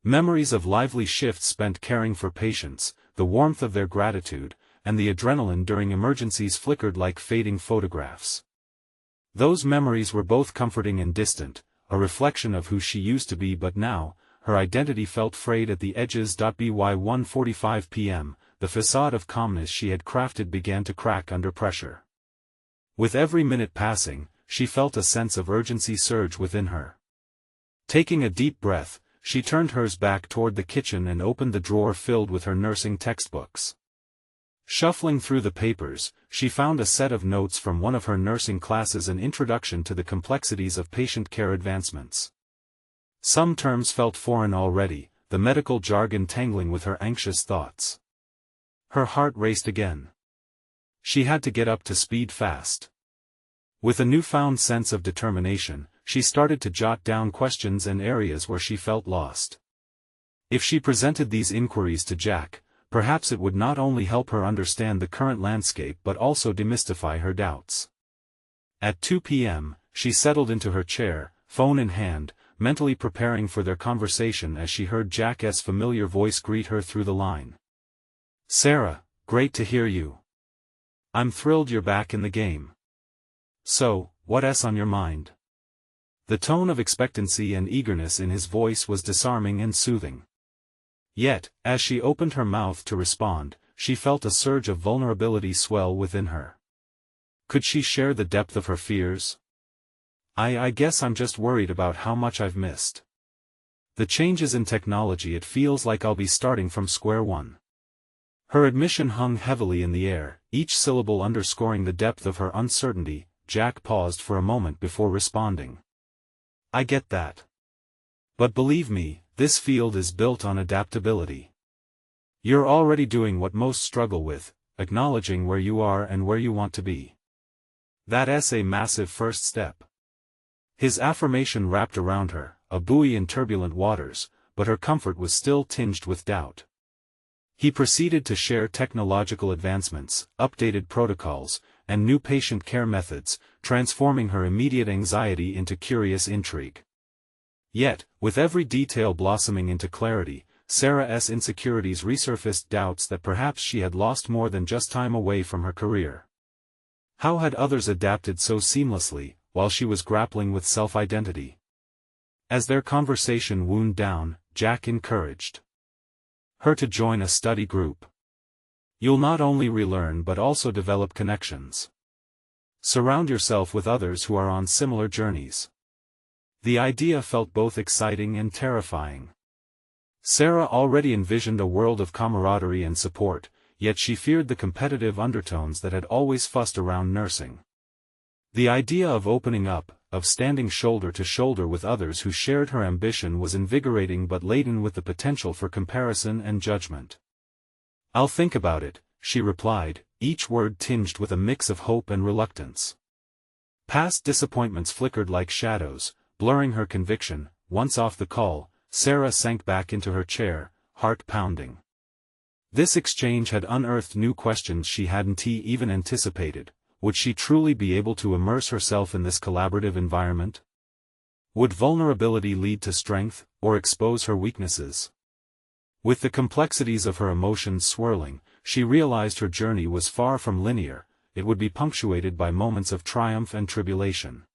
Memories of lively shifts spent caring for patients, the warmth of their gratitude, and the adrenaline during emergencies flickered like fading photographs. Those memories were both comforting and distant, a reflection of who she used to be, but now, her identity felt frayed at the edges. By 1:45 p.m., the facade of calmness she had crafted began to crack under pressure. With every minute passing, she felt a sense of urgency surge within her. Taking a deep breath, she turned hers back toward the kitchen and opened the drawer filled with her nursing textbooks. Shuffling through the papers, she found a set of notes from one of her nursing classes, an introduction to the complexities of patient care advancements. Some terms felt foreign already, the medical jargon tangling with her anxious thoughts. Her heart raced again. She had to get up to speed fast. With a newfound sense of determination, she started to jot down questions and areas where she felt lost. If she presented these inquiries to Jack, perhaps it would not only help her understand the current landscape but also demystify her doubts. At 2 p.m., she settled into her chair, phone in hand, mentally preparing for their conversation as she heard Jack's familiar voice greet her through the line. "Sarah, great to hear you. I'm thrilled you're back in the game. So, what's on your mind?" The tone of expectancy and eagerness in his voice was disarming and soothing. Yet, as she opened her mouth to respond, she felt a surge of vulnerability swell within her. Could she share the depth of her fears? I guess I'm just worried about how much I've missed. The changes in technology, it feels like I'll be starting from square one." Her admission hung heavily in the air, each syllable underscoring the depth of her uncertainty. Jack paused for a moment before responding. "I get that. But believe me, this field is built on adaptability. You're already doing what most struggle with, acknowledging where you are and where you want to be. That's a massive first step." His affirmation wrapped around her, a buoy in turbulent waters, but her comfort was still tinged with doubt. He proceeded to share technological advancements, updated protocols, and new patient care methods, transforming her immediate anxiety into curious intrigue. Yet, with every detail blossoming into clarity, Sarah's insecurities resurfaced, doubts that perhaps she had lost more than just time away from her career. How had others adapted so seamlessly, while she was grappling with self-identity? As their conversation wound down, Jack encouraged her to join a study group. "You'll not only relearn but also develop connections. Surround yourself with others who are on similar journeys." The idea felt both exciting and terrifying. Sarah already envisioned a world of camaraderie and support, yet she feared the competitive undertones that had always fussed around nursing. The idea of opening up, of standing shoulder to shoulder with others who shared her ambition, was invigorating but laden with the potential for comparison and judgment. "I'll think about it," she replied, each word tinged with a mix of hope and reluctance. Past disappointments flickered like shadows, blurring her conviction. Once off the call, Sarah sank back into her chair, heart pounding. This exchange had unearthed new questions she hadn't even anticipated. Would she truly be able to immerse herself in this collaborative environment? Would vulnerability lead to strength, or expose her weaknesses? With the complexities of her emotions swirling, she realized her journey was far from linear. It would be punctuated by moments of triumph and tribulation.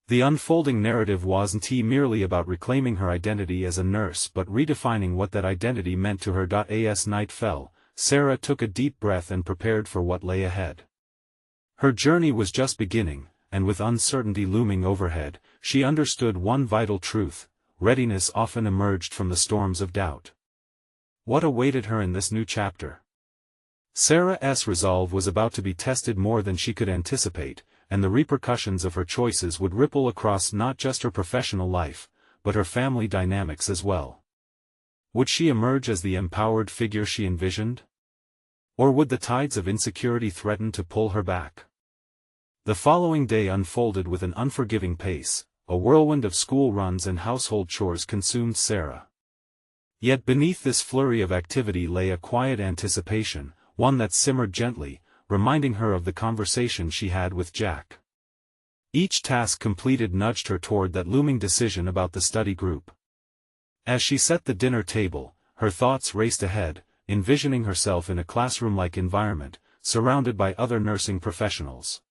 The unfolding narrative wasn't merely about reclaiming her identity as a nurse but redefining what that identity meant to her. As night fell, Sarah took a deep breath and prepared for what lay ahead. Her journey was just beginning, and with uncertainty looming overhead, she understood one vital truth: readiness often emerged from the storms of doubt. What awaited her in this new chapter? Sarah's resolve was about to be tested more than she could anticipate, and the repercussions of her choices would ripple across not just her professional life, but her family dynamics as well. Would she emerge as the empowered figure she envisioned? Or would the tides of insecurity threaten to pull her back? The following day unfolded with an unforgiving pace. A whirlwind of school runs and household chores consumed Sarah. Yet beneath this flurry of activity lay a quiet anticipation, one that simmered gently, reminding her of the conversation she had with Jack. Each task completed nudged her toward that looming decision about the study group. As she set the dinner table, her thoughts raced ahead, envisioning herself in a classroom-like environment, surrounded by other nursing professionals.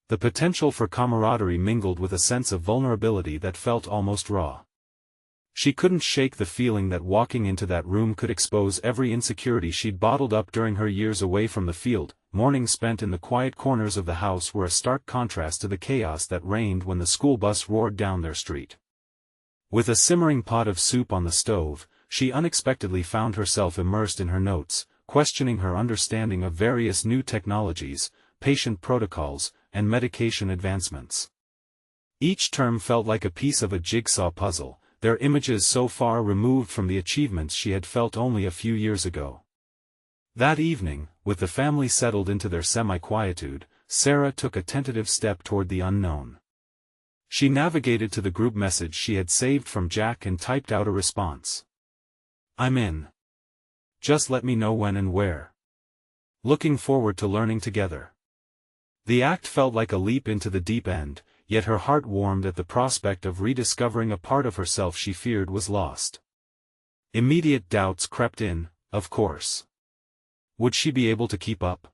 The potential for camaraderie mingled with a sense of vulnerability that felt almost raw. She couldn't shake the feeling that walking into that room could expose every insecurity she'd bottled up during her years away from the field. Mornings spent in the quiet corners of the house were a stark contrast to the chaos that reigned when the school bus roared down their street. With a simmering pot of soup on the stove, she unexpectedly found herself immersed in her notes, questioning her understanding of various new technologies, patient protocols, and medication advancements. Each term felt like a piece of a jigsaw puzzle, their images so far removed from the achievements she had felt only a few years ago. That evening, with the family settled into their semi-quietude, Sarah took a tentative step toward the unknown. She navigated to the group message she had saved from Jack and typed out a response. "I'm in. Just let me know when and where. Looking forward to learning together." The act felt like a leap into the deep end, yet her heart warmed at the prospect of rediscovering a part of herself she feared was lost. Immediate doubts crept in, of course. Would she be able to keep up?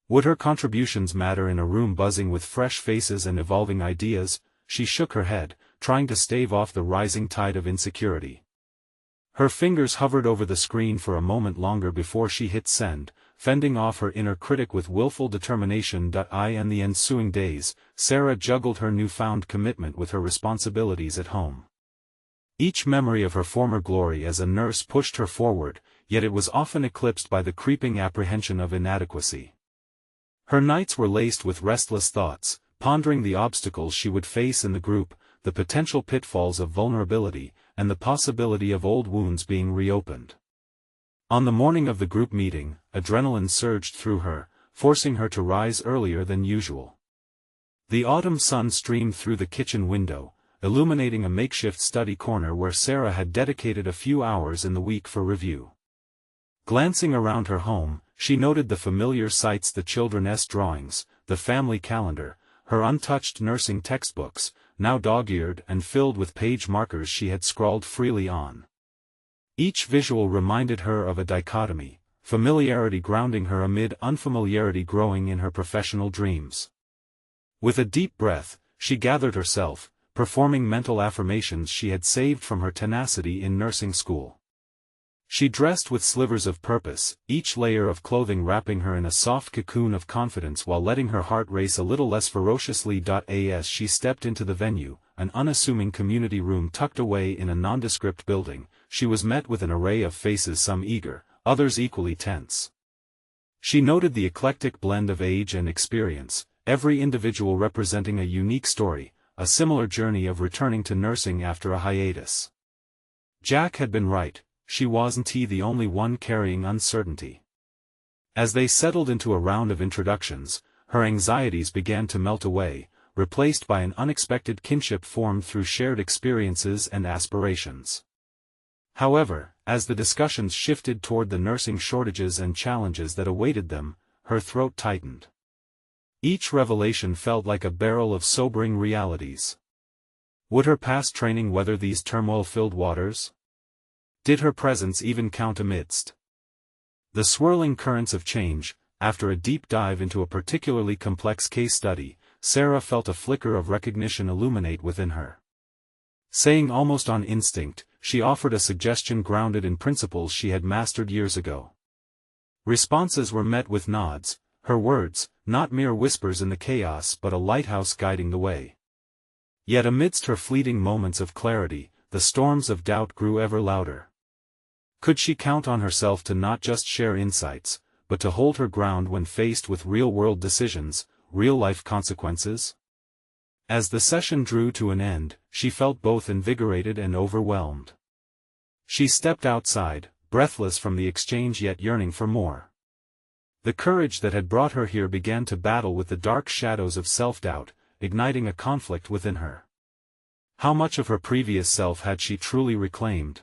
Would her contributions matter in a room buzzing with fresh faces and evolving ideas? She shook her head, trying to stave off the rising tide of insecurity. Her fingers hovered over the screen for a moment longer before she hit send, fending off her inner critic with willful determination. In the ensuing days, Sarah juggled her newfound commitment with her responsibilities at home. Each memory of her former glory as a nurse pushed her forward, yet it was often eclipsed by the creeping apprehension of inadequacy. Her nights were laced with restless thoughts, pondering the obstacles she would face in the group, the potential pitfalls of vulnerability, and the possibility of old wounds being reopened. On the morning of the group meeting, adrenaline surged through her, forcing her to rise earlier than usual. The autumn sun streamed through the kitchen window, illuminating a makeshift study corner where Sarah had dedicated a few hours in the week for review. Glancing around her home, she noted the familiar sights: the children's drawings, the family calendar, her untouched nursing textbooks, now dog-eared and filled with page markers she had scrawled freely on. Each visual reminded her of a dichotomy, familiarity grounding her amid unfamiliarity growing in her professional dreams. With a deep breath, she gathered herself, performing mental affirmations she had saved from her tenacity in nursing school. She dressed with slivers of purpose, each layer of clothing wrapping her in a soft cocoon of confidence while letting her heart race a little less ferociously. As she stepped into the venue, an unassuming community room tucked away in a nondescript building, she was met with an array of faces, some eager, others equally tense. She noted the eclectic blend of age and experience, every individual representing a unique story, a similar journey of returning to nursing after a hiatus. Jack had been right. She wasn't the only one carrying uncertainty. As they settled into a round of introductions, her anxieties began to melt away, replaced by an unexpected kinship formed through shared experiences and aspirations. However, as the discussions shifted toward the nursing shortages and challenges that awaited them, her throat tightened. Each revelation felt like a barrel of sobering realities. Would her past training weather these turmoil-filled waters? Did her presence even count amidst the swirling currents of change? After a deep dive into a particularly complex case study, Sarah felt a flicker of recognition illuminate within her. Saying almost on instinct, she offered a suggestion grounded in principles she had mastered years ago. Responses were met with nods, her words, not mere whispers in the chaos but a lighthouse guiding the way. Yet amidst her fleeting moments of clarity, the storms of doubt grew ever louder. Could she count on herself to not just share insights, but to hold her ground when faced with real-world decisions, real-life consequences? As the session drew to an end, she felt both invigorated and overwhelmed. She stepped outside, breathless from the exchange yet yearning for more. The courage that had brought her here began to battle with the dark shadows of self-doubt, igniting a conflict within her. How much of her previous self had she truly reclaimed?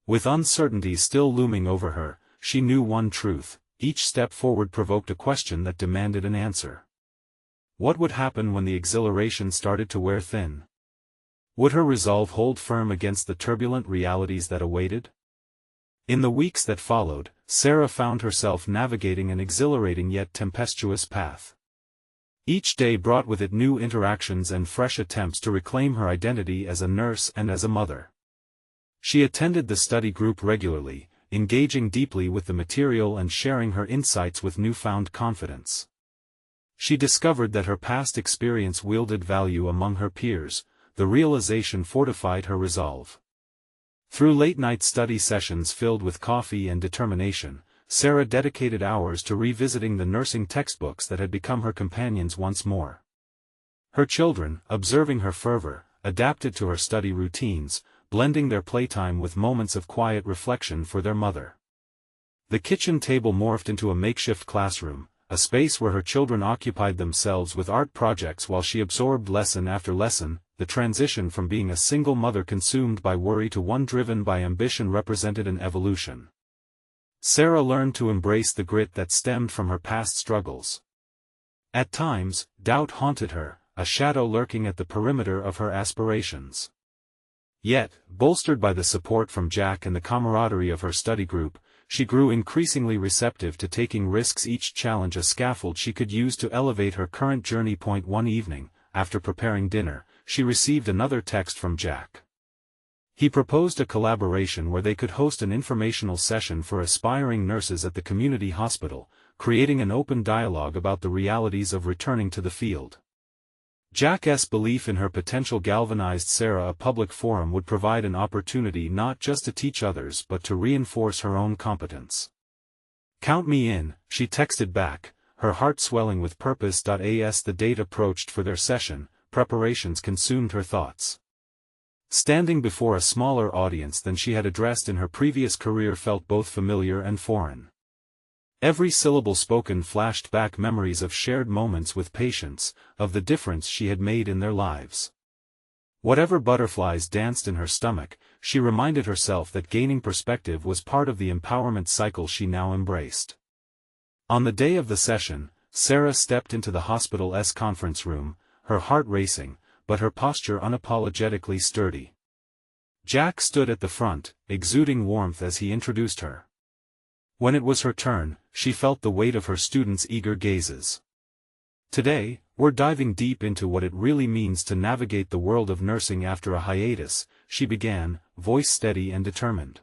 With uncertainty still looming over her, she knew one truth: each step forward provoked a question that demanded an answer. What would happen when the exhilaration started to wear thin? Would her resolve hold firm against the turbulent realities that awaited? In the weeks that followed, Sarah found herself navigating an exhilarating yet tempestuous path. Each day brought with it new interactions and fresh attempts to reclaim her identity as a nurse and as a mother. She attended the study group regularly, engaging deeply with the material and sharing her insights with newfound confidence. She discovered that her past experience wielded value among her peers. The realization fortified her resolve. Through late-night study sessions filled with coffee and determination, Sarah dedicated hours to revisiting the nursing textbooks that had become her companions once more. Her children, observing her fervor, adapted to her study routines, blending their playtime with moments of quiet reflection for their mother. The kitchen table morphed into a makeshift classroom, a space where her children occupied themselves with art projects while she absorbed lesson after lesson. The transition from being a single mother consumed by worry to one driven by ambition represented an evolution. Sarah learned to embrace the grit that stemmed from her past struggles. At times, doubt haunted her, a shadow lurking at the perimeter of her aspirations. Yet, bolstered by the support from Jack and the camaraderie of her study group, she grew increasingly receptive to taking risks, each challenge a scaffold she could use to elevate her current journey. One evening, after preparing dinner, she received another text from Jack. He proposed a collaboration where they could host an informational session for aspiring nurses at the community hospital, creating an open dialogue about the realities of returning to the field. Jack's belief in her potential galvanized Sarah. A public forum would provide an opportunity not just to teach others but to reinforce her own competence. "Count me in," she texted back, her heart swelling with purpose. As the date approached for their session, preparations consumed her thoughts. Standing before a smaller audience than she had addressed in her previous career felt both familiar and foreign. Every syllable spoken flashed back memories of shared moments with patients, of the difference she had made in their lives. Whatever butterflies danced in her stomach, she reminded herself that gaining perspective was part of the empowerment cycle she now embraced. On the day of the session, Sarah stepped into the hospital's conference room, her heart racing, but her posture unapologetically sturdy. Jack stood at the front, exuding warmth as he introduced her. When it was her turn, she felt the weight of her students' eager gazes. "Today, we're diving deep into what it really means to navigate the world of nursing after a hiatus," she began, voice steady and determined.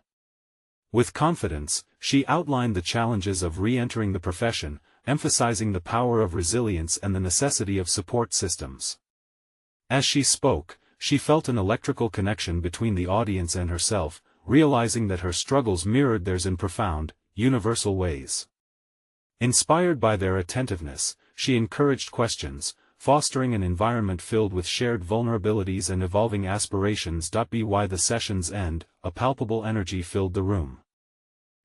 With confidence, she outlined the challenges of re-entering the profession, emphasizing the power of resilience and the necessity of support systems. As she spoke, she felt an electrical connection between the audience and herself, realizing that her struggles mirrored theirs in profound, universal ways. Inspired by their attentiveness, she encouraged questions, fostering an environment filled with shared vulnerabilities and evolving aspirations. By the session's end, a palpable energy filled the room.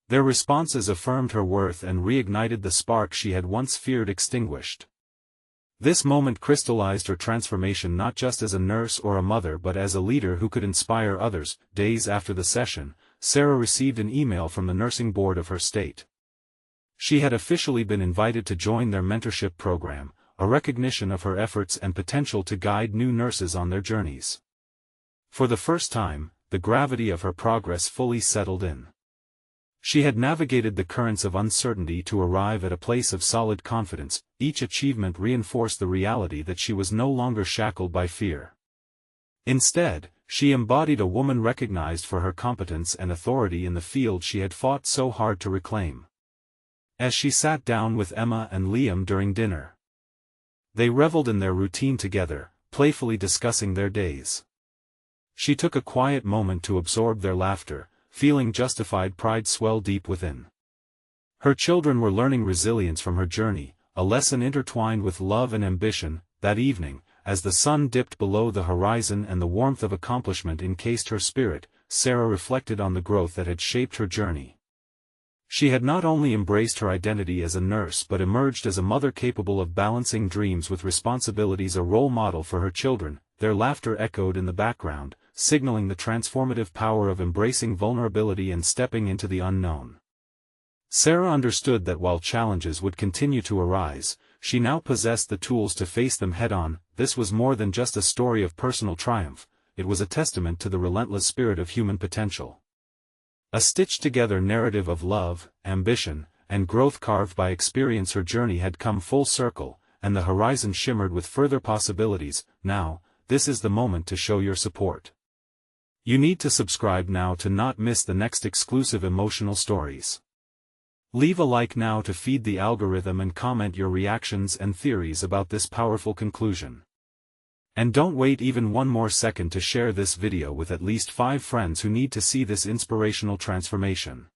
Their responses affirmed her worth and reignited the spark she had once feared extinguished. This moment crystallized her transformation not just as a nurse or a mother but as a leader who could inspire others. Days after the session, Sarah received an email from the nursing board of her state. She had officially been invited to join their mentorship program, a recognition of her efforts and potential to guide new nurses on their journeys. For the first time, the gravity of her progress fully settled in. She had navigated the currents of uncertainty to arrive at a place of solid confidence. Each achievement reinforced the reality that she was no longer shackled by fear. Instead, she embodied a woman recognized for her competence and authority in the field she had fought so hard to reclaim. As she sat down with Emma and Liam during dinner, they reveled in their routine together, playfully discussing their days. She took a quiet moment to absorb their laughter, feeling justified pride swell deep within. Her children were learning resilience from her journey, a lesson intertwined with love and ambition. That evening, as the sun dipped below the horizon and the warmth of accomplishment encased her spirit, Sarah reflected on the growth that had shaped her journey. She had not only embraced her identity as a nurse but emerged as a mother capable of balancing dreams with responsibilities, a role model for her children. Their laughter echoed in the background, signaling the transformative power of embracing vulnerability and stepping into the unknown. Sarah understood that while challenges would continue to arise, she now possessed the tools to face them head-on. This was more than just a story of personal triumph, it was a testament to the relentless spirit of human potential. A stitched-together narrative of love, ambition, and growth carved by experience. Her journey had come full circle, and the horizon shimmered with further possibilities. Now, this is the moment to show your support. You need to subscribe now to not miss the next exclusive emotional stories. Leave a like now to feed the algorithm and comment your reactions and theories about this powerful conclusion. And don't wait even one more second to share this video with at least 5 friends who need to see this inspirational transformation.